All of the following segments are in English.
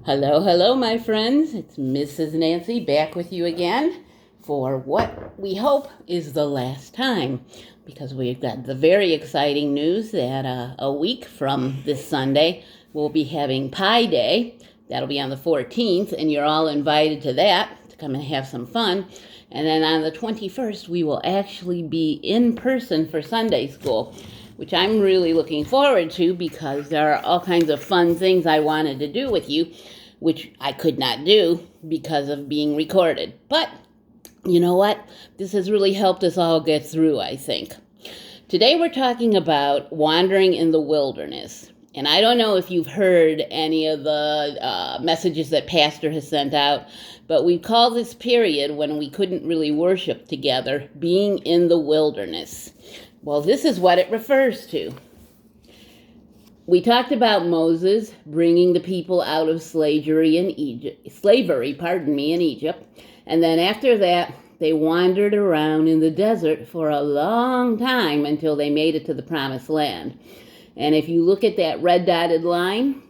Hello, hello, my friends. It's Mrs. Nancy back with you again for what we hope is the last time, because we've got the very exciting news that a week from this Sunday we'll be having Pi Day. That'll be on the 14th, and you're all invited to that to come and have some fun. And then on the 21st, we will actually be in person for Sunday school, which I'm really looking forward to because there are all kinds of fun things I wanted to do with you, which I could not do because of being recorded. But you know what? This has really helped us all get through, I think. Today we're talking about wandering in the wilderness. And I don't know if you've heard any of the messages that Pastor has sent out, but we call this period when we couldn't really worship together being in the wilderness. Well, this is what it refers to. We talked about Moses bringing the people out of slavery in Egypt, and then after that, they wandered around in the desert for a long time until they made it to the promised land. And if you look at that red dotted line,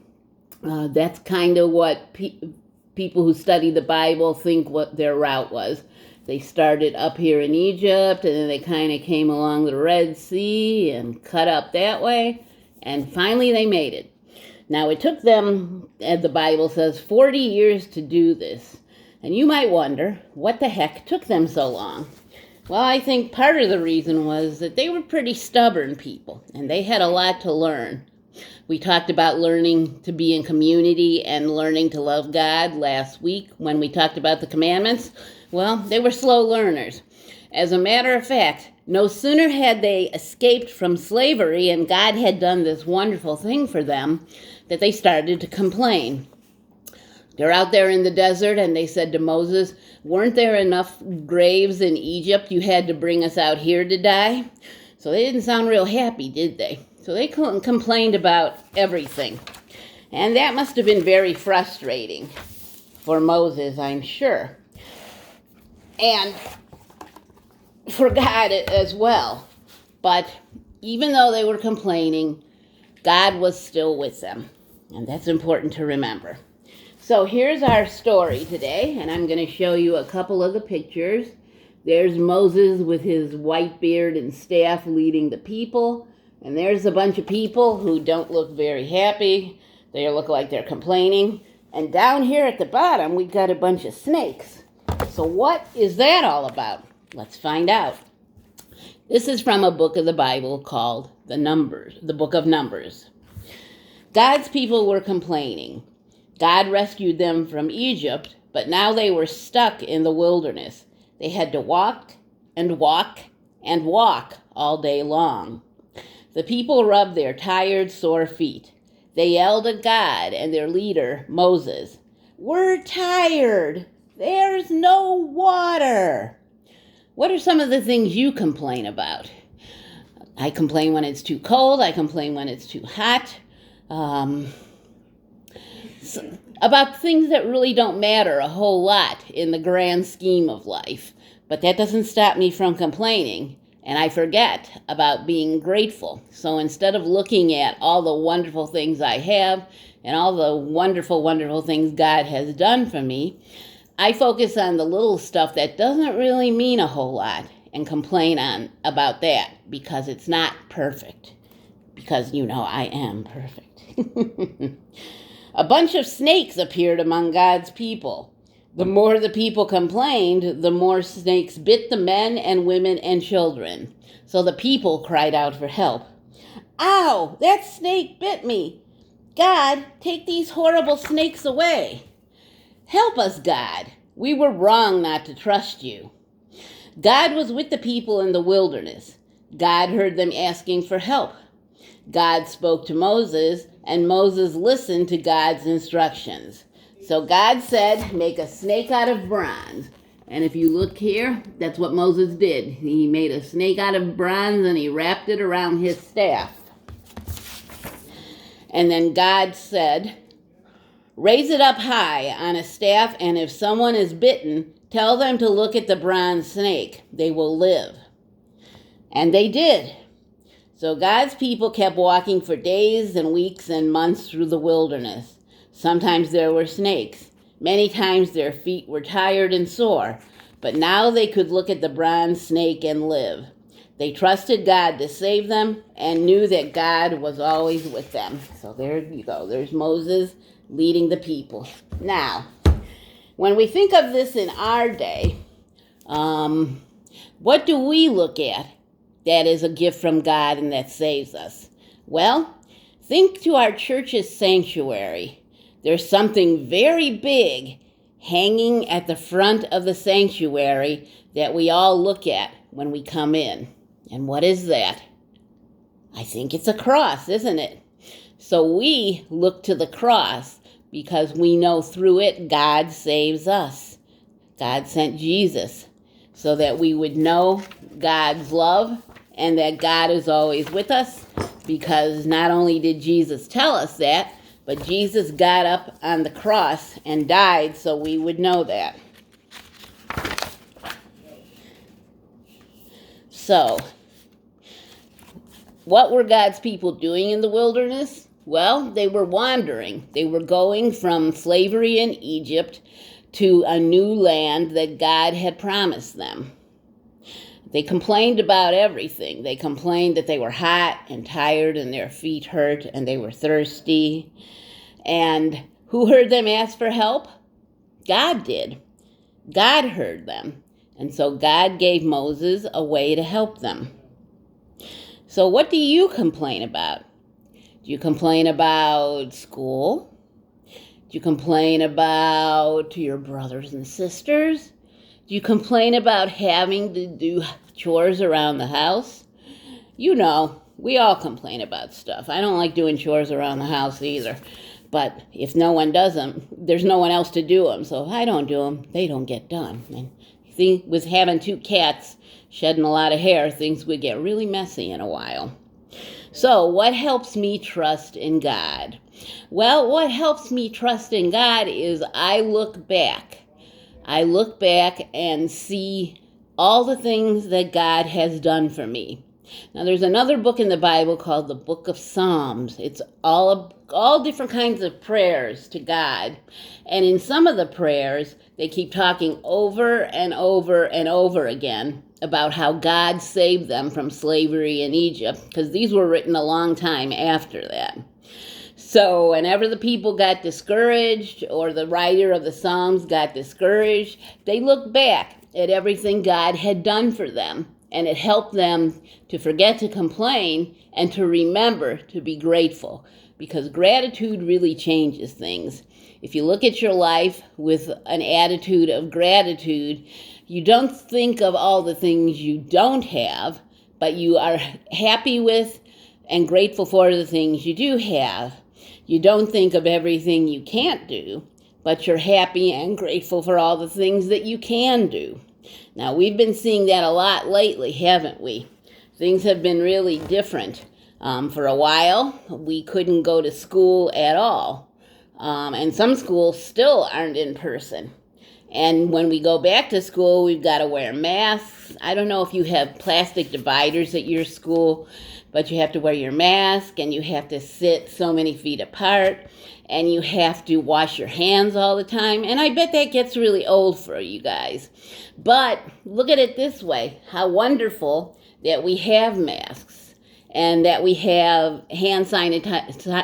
that's kind of what people who study the Bible think what their route was. They started up here in Egypt, and then they kind of came along the Red Sea and cut up that way, and finally they made it. Now, it took them, as the Bible says, 40 years to do this. And you might wonder, what the heck took them so long? Well, I think part of the reason was that they were pretty stubborn people, and they had a lot to learn. We talked about learning to be in community and learning to love God last week when we talked about the commandments. Well, they were slow learners. As a matter of fact, no sooner had they escaped from slavery and God had done this wonderful thing for them that they started to complain. They're out there in the desert and they said to Moses, "Weren't there enough graves in Egypt? You had to bring us out here to die?" So they didn't sound real happy, did they? So they complained about everything. And that must have been very frustrating for Moses, I'm sure. And for God as well. But even though they were complaining, God was still with them. And that's important to remember. So here's our story today, and I'm going to show you a couple of the pictures. There's Moses with his white beard and staff leading the people. And there's a bunch of people who don't look very happy. They look like they're complaining. And down here at the bottom, we've got a bunch of snakes. So what is that all about? Let's find out. This is from a book of the Bible called the Book of Numbers. God's people were complaining. God rescued them from Egypt, but now they were stuck in the wilderness. They had to walk and walk and walk all day long. The people rubbed their tired, sore feet. They yelled at God and their leader, Moses, "We're tired. There's no water." What are some of the things you complain about? I complain when it's too cold. I complain when it's too hot. About things that really don't matter a whole lot in the grand scheme of life. But that doesn't stop me from complaining. And I forget about being grateful. So instead of looking at all the wonderful things I have and all the wonderful, wonderful things God has done for me, I focus on the little stuff that doesn't really mean a whole lot and complain about that because it's not perfect. Because, I am perfect. A bunch of snakes appeared among God's people. The more the people complained, the more snakes bit the men and women and children. So the people cried out for help. "Ow, that snake bit me. God, take these horrible snakes away. Help us, God. We were wrong not to trust you." God was with the people in the wilderness. God heard them asking for help. God spoke to Moses, and Moses listened to God's instructions. So God said, "Make a snake out of bronze." And if you look here, that's what Moses did. He made a snake out of bronze and he wrapped it around his staff. And then God said, "Raise it up high on a staff, and if someone is bitten, tell them to look at the bronze snake. They will live." And they did. So God's people kept walking for days and weeks and months through the wilderness. Sometimes there were snakes. Many times their feet were tired and sore, but now they could look at the bronze snake and live. They trusted God to save them and knew that God was always with them. So there you go. There's Moses leading the people. Now, when we think of this in our day, what do we look at that is a gift from God and that saves us? Well, think to our church's sanctuary. There's something very big hanging at the front of the sanctuary that we all look at when we come in. And what is that? I think it's a cross, isn't it? So we look to the cross because we know through it God saves us. God sent Jesus so that we would know God's love and that God is always with us, because not only did Jesus tell us that, but Jesus got up on the cross and died so we would know that. So, what were God's people doing in the wilderness? Well, they were wandering. They were going from slavery in Egypt to a new land that God had promised them. They complained about everything. They complained that they were hot and tired and their feet hurt and they were thirsty. And who heard them ask for help? God did. God heard them. And so God gave Moses a way to help them. So what do you complain about? Do you complain about school? Do you complain about your brothers and sisters? Do you complain about having to do chores around the house? You know, we all complain about stuff. I don't like doing chores around the house either. But if no one does them, there's no one else to do them. So if I don't do them, they don't get done. And with having 2 cats shedding a lot of hair, things would get really messy in a while. So what helps me trust in God? Well, what helps me trust in God is I look back. I look back and see all the things that God has done for me. Now, there's another book in the Bible called the Book of Psalms. It's all different kinds of prayers to God. And in some of the prayers, they keep talking over and over and over again about how God saved them from slavery in Egypt, because these were written a long time after that. So whenever the people got discouraged or the writer of the Psalms got discouraged, they looked back at everything God had done for them. And it helped them to forget to complain and to remember to be grateful, because gratitude really changes things. If you look at your life with an attitude of gratitude, you don't think of all the things you don't have, but you are happy with and grateful for the things you do have. You don't think of everything you can't do, but you're happy and grateful for all the things that you can do. Now, we've been seeing that a lot lately, haven't we? Things have been really different. For a while, we couldn't go to school at all. And some schools still aren't in person. And when we go back to school, we've got to wear masks. I don't know if you have plastic dividers at your school, but you have to wear your mask and you have to sit so many feet apart and you have to wash your hands all the time. And I bet that gets really old for you guys. But look at it this way, how wonderful that we have masks and that we have hand sanitizer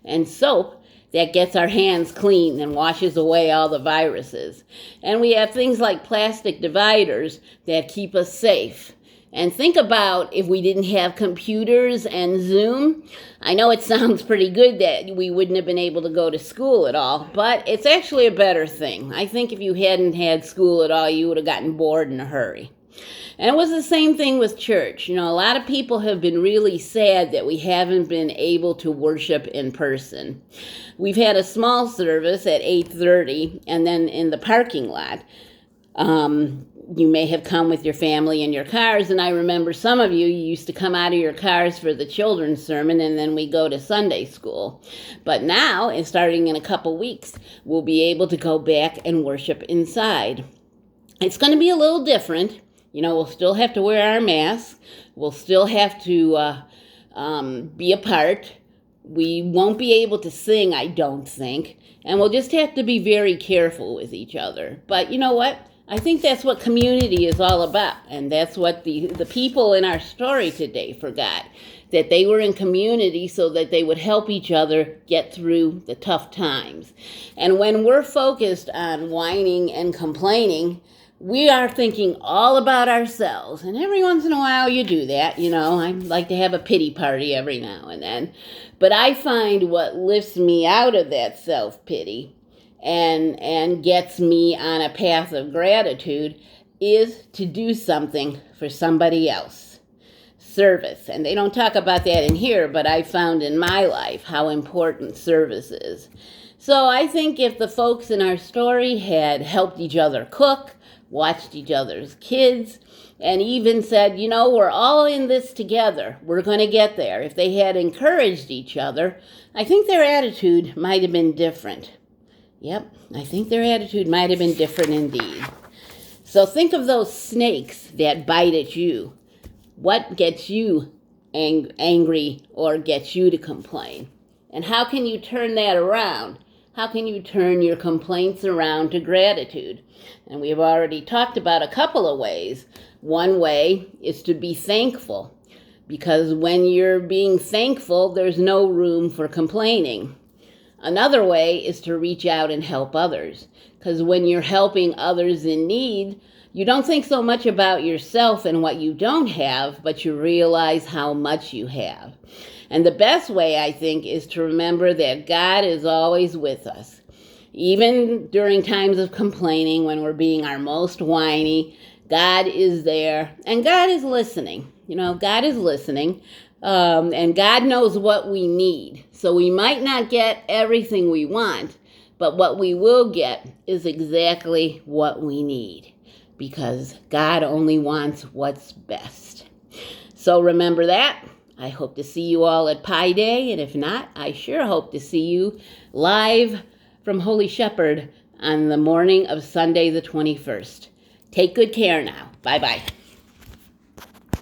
and soap that gets our hands clean and washes away all the viruses. And we have things like plastic dividers that keep us safe. And think about if we didn't have computers and Zoom. I know it sounds pretty good that we wouldn't have been able to go to school at all, but it's actually a better thing. I think if you hadn't had school at all, you would have gotten bored in a hurry. And it was the same thing with church. You know, a lot of people have been really sad that we haven't been able to worship in person. We've had a small service at 8:30 and then in the parking lot. You may have come with your family in your cars, and I remember some of you used to come out of your cars for the children's sermon, and then we go to Sunday school. But now, and starting in a couple weeks, we'll be able to go back and worship inside. It's going to be a little different. You know, we'll still have to wear our masks. We'll still have to be apart. We won't be able to sing, I don't think, and we'll just have to be very careful with each other. But you know what? I think that's what community is all about, and that's what the people in our story today forgot, that they were in community so that they would help each other get through the tough times. And when we're focused on whining and complaining, we are thinking all about ourselves. And every once in a while you do that, you know. I like to have a pity party every now and then. But I find what lifts me out of that self-pity and gets me on a path of gratitude is to do something for somebody else. Service. And they don't talk about that in here, but I found in my life how important service is. So I think if the folks in our story had helped each other cook, watched each other's kids, and even said, you know, we're all in this together. We're going to get there. If they had encouraged each other, I think their attitude might have been different. Yep, I think their attitude might have been different indeed. So think of those snakes that bite at you. What gets you angry or gets you to complain? And how can you turn that around? How can you turn your complaints around to gratitude? And we've already talked about a couple of ways. One way is to be thankful, because when you're being thankful, there's no room for complaining. Another way is to reach out and help others, because when you're helping others in need, you don't think so much about yourself and what you don't have, but you realize how much you have. And the best way, I think, is to remember that God is always with us. Even during times of complaining, when we're being our most whiny, God is there, and God is listening. You know, God is listening, and God knows what we need. So we might not get everything we want, but what we will get is exactly what we need, because God only wants what's best. So remember that. I hope to see you all at Pi Day, and if not, I sure hope to see you live from Holy Shepherd on the morning of Sunday the 21st. Take good care now. Bye-bye.